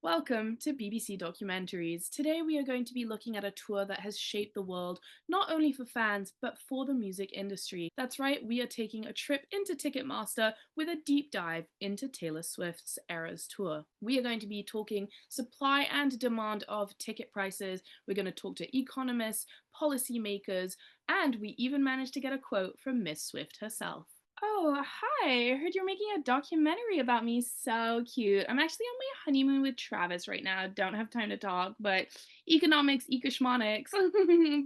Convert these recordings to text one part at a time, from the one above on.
Welcome to BBC Documentaries. Today we are going to be looking at a tour that has shaped the world, not only for fans, but for the music industry. That's right, we are taking a trip into Ticketmaster with a deep dive into Taylor Swift's Eras Tour. We are going to be talking supply and demand of ticket prices, we're going to talk to economists, policymakers, and we even managed to get a quote from Miss Swift herself. Oh, hi. I heard you're making a documentary about me. So cute. I'm actually on my honeymoon with Travis right now. Don't have time to talk, but economics, ecoschmonics.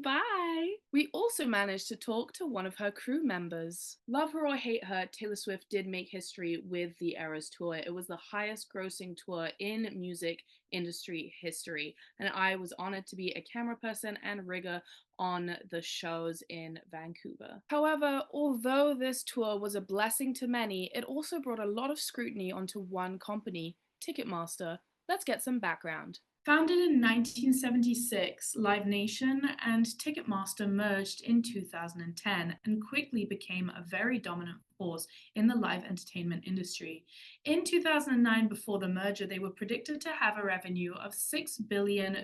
Bye. We also managed to talk to one of her crew members. Love her or hate her, Taylor Swift did make history with the Eras Tour. It was the highest grossing tour in music industry history, and I was honored to be a camera person and rigger on the shows in Vancouver. However, although this tour was a blessing to many, it also brought a lot of scrutiny onto one company, Ticketmaster. Let's get some background. Founded in 1976, Live Nation and Ticketmaster merged in 2010 and quickly became a very dominant force in the live entertainment industry. In 2009, before the merger, they were predicted to have a revenue of $6 billion.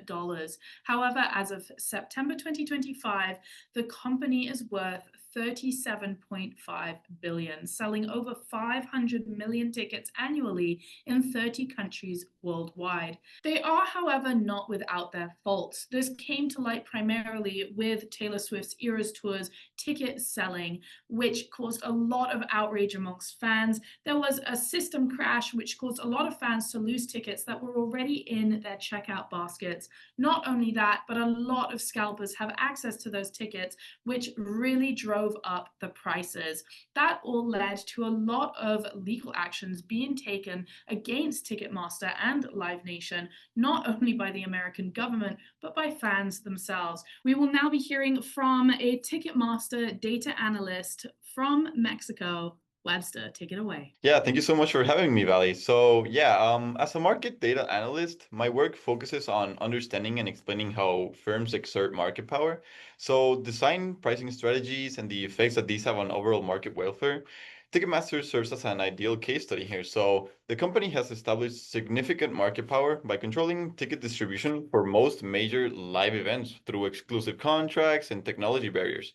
However, as of September 2025, the company is worth $37.5 billion, selling over 500 million tickets annually in 30 countries worldwide. They are, however, not without their faults. This came to light primarily with Taylor Swift's Eras Tour's ticket selling, which caused a lot of outrage amongst fans. There was a system crash, which caused a lot of fans to lose tickets that were already in their checkout baskets. Not only that, but a lot of scalpers have access to those tickets, which really drove up the prices. That all led to a lot of legal actions being taken against Ticketmaster and Live Nation, not only by the American government, but by fans themselves. We will now be hearing from a Ticketmaster data analyst from Mexico. Webster, take it away. Yeah, thank you so much for having me, Valie. As a market data analyst, my work focuses on understanding and explaining how firms exert market power. So, design pricing strategies and the effects that these have on overall market welfare. Ticketmaster serves as an ideal case study here. So, the company has established significant market power by controlling ticket distribution for most major live events through exclusive contracts and technology barriers.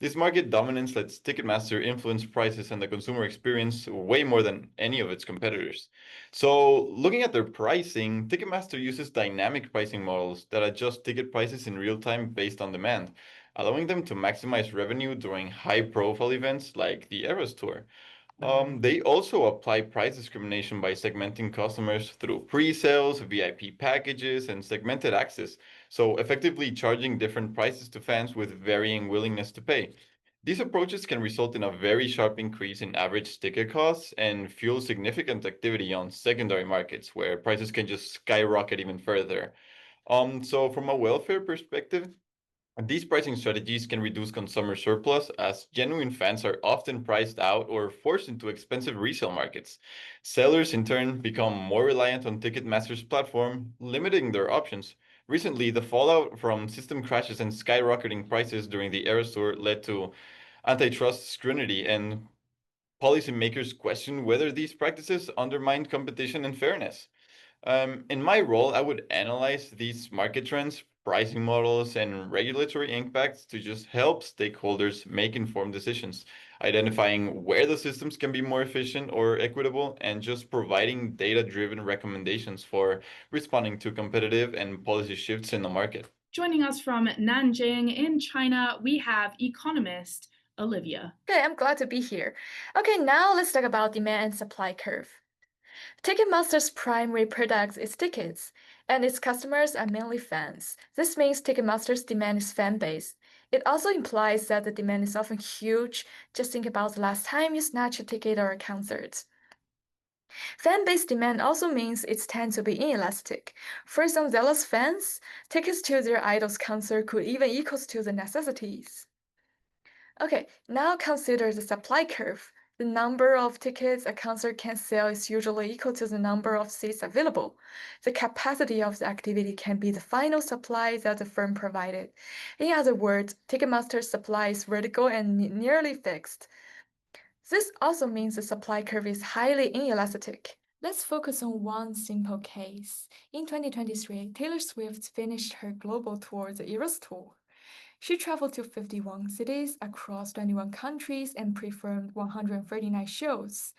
This market dominance lets Ticketmaster influence prices and the consumer experience way more than any of its competitors. So, looking at their pricing, Ticketmaster uses dynamic pricing models that adjust ticket prices in real time based on demand, allowing them to maximize revenue during high profile events like the Eras Tour. They also apply price discrimination by segmenting customers through pre-sales, VIP packages, and segmented access, so effectively charging different prices to fans with varying willingness to pay. These approaches can result in a very sharp increase in average ticket costs and fuel significant activity on secondary markets where prices can just skyrocket even further. So from a welfare perspective, these pricing strategies can reduce consumer surplus as genuine fans are often priced out or forced into expensive resale markets. Sellers, in turn, become more reliant on Ticketmaster's platform, limiting their options. Recently, the fallout from system crashes and skyrocketing prices during the Eras Tour led to antitrust scrutiny, and policymakers question whether these practices undermine competition and fairness. In my role, I would analyze these market trends, pricing models, and regulatory impacts to just help stakeholders make informed decisions, identifying where the systems can be more efficient or equitable, and just providing data-driven recommendations for responding to competitive and policy shifts in the market. Joining us from Nanjing in China, we have economist Olivia. Okay, I'm glad to be here. Okay, now let's talk about demand and supply curve. Ticketmaster's primary product is tickets, and its customers are mainly fans. This means Ticketmaster's demand is fan-based. It also implies that the demand is often huge. Just think about the last time you snatched a ticket or a concert. Fan-based demand also means it tends to be inelastic. For some zealous fans, tickets to their idol's concert could even equal to the necessities. Okay, now consider the supply curve. The number of tickets a concert can sell is usually equal to the number of seats available. The capacity of the activity can be the final supply that the firm provided. In other words, Ticketmaster's supply is vertical and nearly fixed. This also means the supply curve is highly inelastic. Let's focus on one simple case. In 2023, Taylor Swift finished her global tour, the Eras Tour. She traveled to 51 cities across 21 countries and performed 139 shows.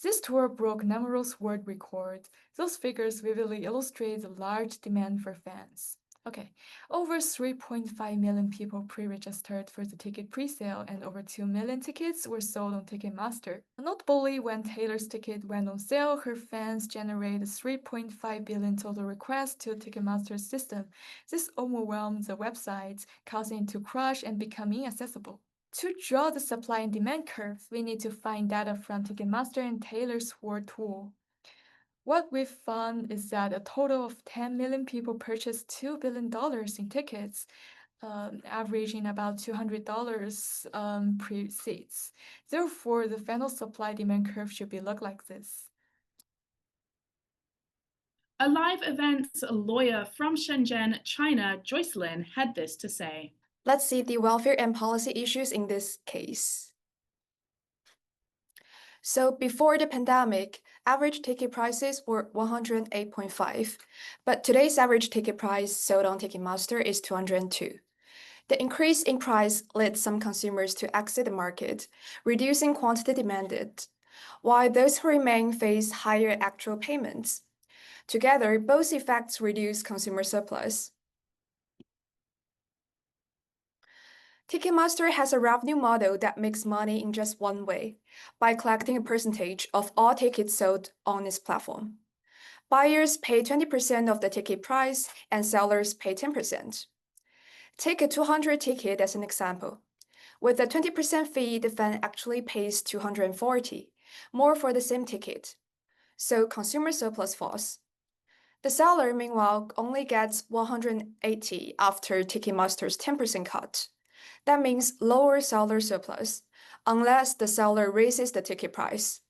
This tour broke numerous world records. Those figures vividly illustrate the large demand for fans. Okay, over 3.5 million people pre-registered for the ticket pre-sale and over 2 million tickets were sold on Ticketmaster. Notably, when Taylor's ticket went on sale, her fans generated 3.5 billion total requests to Ticketmaster's system. This overwhelmed the website, causing it to crash and become inaccessible. To draw the supply and demand curve, we need to find data from Ticketmaster and Taylor's World Tour. What we've found is that a total of 10 million people purchased $2 billion in tickets, averaging about $200 per seats. Therefore, the final supply-demand curve should be look like this. A live events lawyer from Shenzhen, China, Joycelyn, had this to say. Let's see the welfare and policy issues in this case. So before the pandemic, average ticket prices were 108.5, but today's average ticket price sold on Ticketmaster is 202. The increase in price led some consumers to exit the market, reducing quantity demanded, while those who remain face higher actual payments. Together, both effects reduce consumer surplus. Ticketmaster has a revenue model that makes money in just one way, by collecting a percentage of all tickets sold on its platform. Buyers pay 20% of the ticket price and sellers pay 10%. Take a 200 ticket as an example. With a 20% fee, the fan actually pays 240, more for the same ticket. So consumer surplus falls. The seller, meanwhile, only gets 180 after Ticketmaster's 10% cut. That means lower seller surplus, unless the seller raises the ticket price.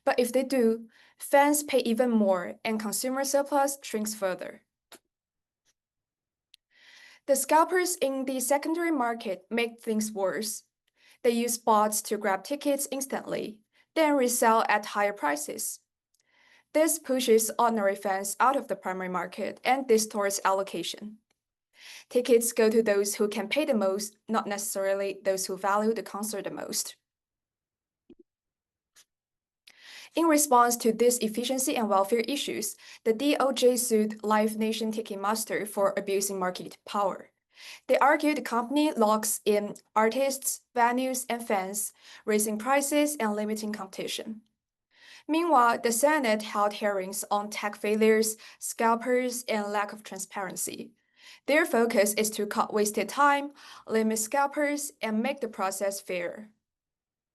But if they do, fans pay even more and consumer surplus shrinks further. The scalpers in the secondary market make things worse. They use bots to grab tickets instantly, then resell at higher prices. This pushes ordinary fans out of the primary market and distorts allocation. Tickets go to those who can pay the most, not necessarily those who value the concert the most. In response to these efficiency and welfare issues, the DOJ sued Live Nation Ticketmaster for abusing market power. They argued the company locks in artists, venues, and fans, raising prices and limiting competition. Meanwhile, the Senate held hearings on tech failures, scalpers, and lack of transparency. Their focus is to cut wasted time, limit scalpers, and make the process fair.